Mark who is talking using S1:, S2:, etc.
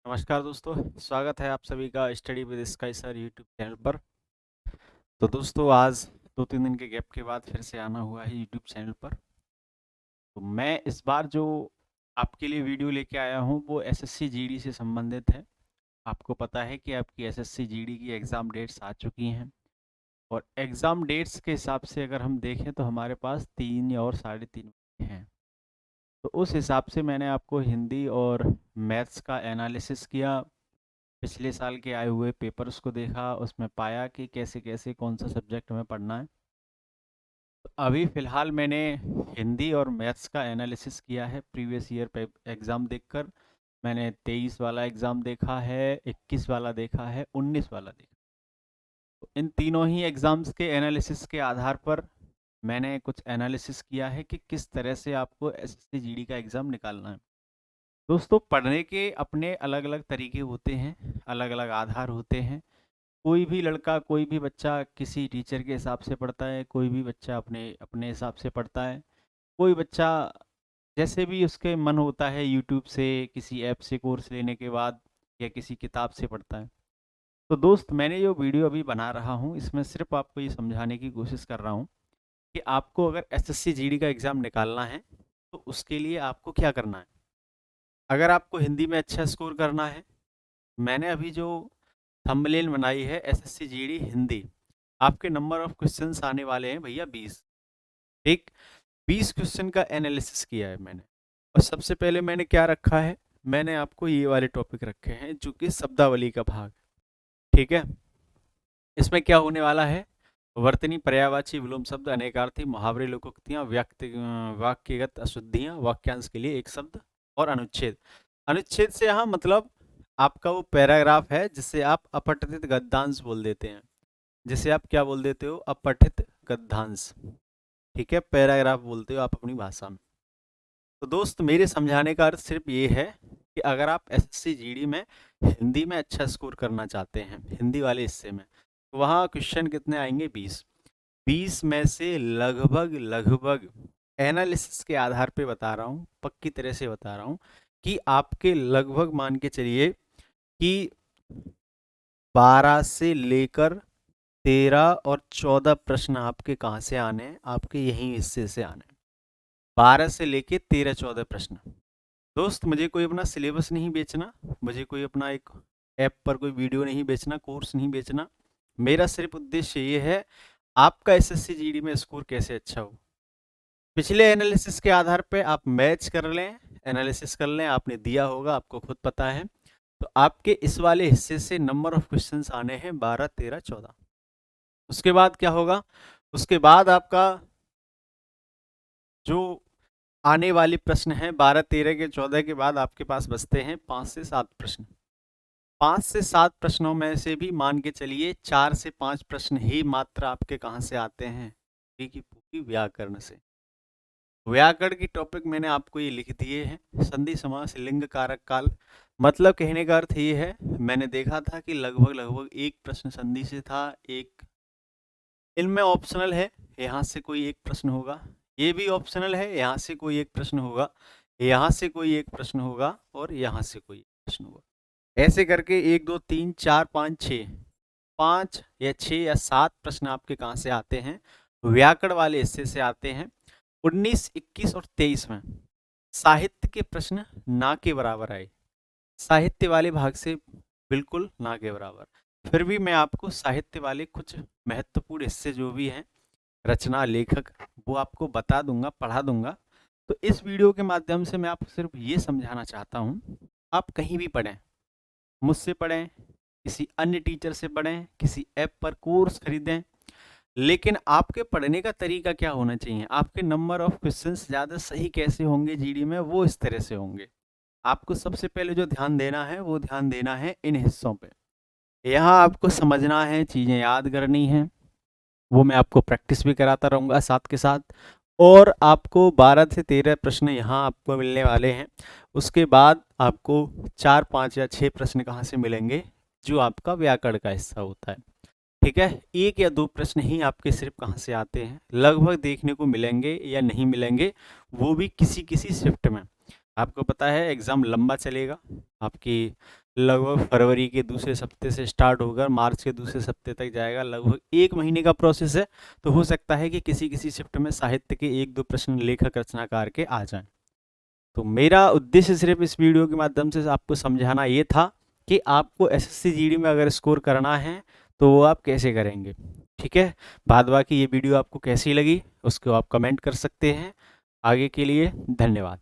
S1: नमस्कार दोस्तों, स्वागत है आप सभी का study with sky sir YouTube channel पर। तो दोस्तों आज 2-3 दिन के गैप के बाद फिर से आना हुआ है यूट्यूब चैनल पर। तो मैं इस बार जो आपके लिए वीडियो लेके आया हूँ वो एसएससी जीडी से संबंधित है। आपको पता है कि आपकी एसएससी जीडी की एग्ज़ाम डेट्स आ चुकी हैं और एग्ज़ाम डेट्स के हिसाब से अगर हम देखें तो हमारे पास 3 और 3.5 हैं। तो उस हिसाब से मैंने आपको हिंदी और मैथ्स का एनालिसिस किया, पिछले साल के आए हुए पेपर्स को देखा, उसमें पाया कि कैसे-कैसे कौन-सा सब्जेक्ट हमें पढ़ना है। तो अभी फ़िलहाल मैंने हिंदी और मैथ्स का एनालिसिस किया है प्रीवियस ईयर पे एग्ज़ाम देखकर। मैंने 23 वाला एग्ज़ाम देखा है, 21 वाला देखा है, 19 वाला देखा। तो इन तीनों ही एग्ज़ाम्स के एनालिसिस के आधार पर मैंने कुछ एनालिसिस किया है कि किस तरह से आपको एसएससी जीडी का एग्ज़ाम निकालना है। दोस्तों पढ़ने के अपने अलग-अलग तरीके होते हैं, अलग-अलग आधार होते हैं। कोई भी लड़का, कोई भी बच्चा किसी टीचर के हिसाब से पढ़ता है, कोई भी बच्चा अपने अपने हिसाब से पढ़ता है, कोई बच्चा जैसे भी उसके मन होता है यूट्यूब से, किसी ऐप से कोर्स लेने के बाद या किसी किताब से पढ़ता है। तो दोस्त मैंने जो वीडियो अभी बना रहा हूँ, इसमें सिर्फ़ आपको ये समझाने की कोशिश कर रहा हूँ कि आपको अगर एसएससी जीडी का एग्ज़ाम निकालना है, तो उसके लिए आपको क्या करना है। अगर आपको हिंदी में अच्छा स्कोर करना है, मैंने अभी जो थंबनेल बनाई है एसएससी जीडी हिंदी, आपके नंबर ऑफ क्वेश्चंस आने वाले हैं भैया 20। ठीक, 20 क्वेश्चन का एनालिसिस किया है मैंने। और सबसे पहले मैंने क्या रखा है, मैंने आपको ये वाले टॉपिक रखे हैं जो कि शब्दावली का भाग। ठीक है, इसमें क्या होने वाला है, वर्तनी, पर्यायवाची, विलोम शब्द, अनेकार्थी, मुहावरे, लोकोक्तियां, वाक्यगत अशुद्धियां, वाक्यांश के लिए एक शब्द और अनुच्छेद। अनुच्छेद से यहाँ मतलब आपका वो पैराग्राफ है जिसे आप अपठित गद्यांश बोल देते हैं, जिसे आप क्या बोल देते हो, अपठित गद्यांश। ठीक है, पैराग्राफ बोलते हो आप अपनी भाषा में। तो दोस्त मेरे समझाने का अर्थ सिर्फ ये है कि अगर आप एसएससी जीडी में हिंदी में अच्छा स्कोर करना चाहते हैं, हिंदी वाले हिस्से में, तो वहाँ क्वेश्चन कितने आएंगे, 20। 20 में से लगभग लगभग एनालिसिस के आधार पे बता रहा हूँ, पक्की तरह से बता रहा हूँ कि आपके लगभग मान के चलिए कि 12 से लेकर 13 और 14 प्रश्न आपके कहाँ से आने हैं, आपके यही हिस्से से आने हैं। 12 से लेके 13-14 प्रश्न। दोस्त मुझे कोई अपना सिलेबस नहीं बेचना, मुझे कोई अपना एक ऐप पर कोई वीडियो नहीं बेचना, कोर्स नहीं बेचना। मेरा सिर्फ उद्देश्य ये है आपका एसएससी जीडी में स्कोर कैसे अच्छा हो। पिछले एनालिसिस के आधार पे आप मैच कर लें, एनालिसिस कर लें, आपने दिया होगा, आपको खुद पता है। तो आपके इस वाले हिस्से से नंबर ऑफ क्वेश्चंस आने हैं 12, 13, 14। उसके बाद क्या होगा, उसके बाद आपका जो आने वाले प्रश्न हैं 12, 13 के 14 के बाद आपके पास बचते हैं 5 से 7 प्रश्न। 5 से 7 प्रश्नों में से भी मान के चलिए 4 से 5 प्रश्न ही मात्र आपके कहाँ से आते हैं, की पूरी व्याकरण से। व्याकरण की टॉपिक मैंने आपको ये लिख दिए हैं, संधि, समास, लिंग, कारक, काल। मतलब कहने का अर्थ ये है, मैंने देखा था कि लगभग लगभग एक प्रश्न संधि से था, एक इनमें ऑप्शनल है, यहाँ से कोई एक प्रश्न होगा, ये भी ऑप्शनल है, यहाँ से कोई एक प्रश्न होगा, यहाँ से कोई एक प्रश्न होगा और यहाँ से कोई एक प्रश्न होगा। ऐसे करके 1, 2, 3, 4, 5, 6, 5 या 6 या 7 प्रश्न आपके कहाँ से आते हैं, व्याकरण वाले हिस्से से आते हैं। 19, 21 और 23 में साहित्य के प्रश्न ना के बराबर आए, साहित्य वाले भाग से बिल्कुल ना के बराबर। फिर भी मैं आपको साहित्य वाले कुछ महत्वपूर्ण हिस्से जो भी हैं, रचना, लेखक, वो आपको बता दूंगा, पढ़ा दूंगा। तो इस वीडियो के माध्यम से मैं आपको सिर्फ ये समझाना चाहता हूँ, आप कहीं भी पढ़ें, मुझसे पढ़ें, किसी अन्य टीचर से पढ़ें, किसी ऐप पर कोर्स खरीदें, लेकिन आपके पढ़ने का तरीका क्या होना चाहिए, आपके नंबर ऑफ क्वेश्चंस ज़्यादा सही कैसे होंगे जीडी में, वो इस तरह से होंगे। आपको सबसे पहले जो ध्यान देना है वो ध्यान देना है इन हिस्सों पे। यहाँ आपको समझना है, चीज़ें याद करनी हैं, वो मैं आपको प्रैक्टिस भी कराता रहूँगा साथ के साथ। और आपको 12 से 13 प्रश्न यहाँ आपको मिलने वाले हैं। उसके बाद आपको 4, 5 या 6 प्रश्न कहाँ से मिलेंगे, जो आपका व्याकरण का हिस्सा होता है। ठीक है, 1 या 2 प्रश्न ही आपके सिर्फ कहाँ से आते हैं, लगभग देखने को मिलेंगे या नहीं मिलेंगे, वो भी किसी किसी शिफ्ट में। आपको पता है एग्ज़ाम लंबा चलेगा, आपकी लगभग फरवरी के दूसरे सप्ते से स्टार्ट होकर मार्च के दूसरे सप्ते तक जाएगा। लगभग 1 महीने का प्रोसेस है। तो हो सकता है कि किसी शिफ्ट में साहित्य के 1-2 प्रश्न लेखक रचनाकार के आ जाएँ। तो मेरा उद्देश्य सिर्फ़ इस वीडियो के माध्यम से आपको समझाना ये था कि आपको एसएससी जीडी में अगर स्कोर करना है, तो वो आप कैसे करेंगे, ठीक है? बाद बाकी ये वीडियो आपको कैसी लगी, उसको आप कमेंट कर सकते हैं। आगे के लिए धन्यवाद।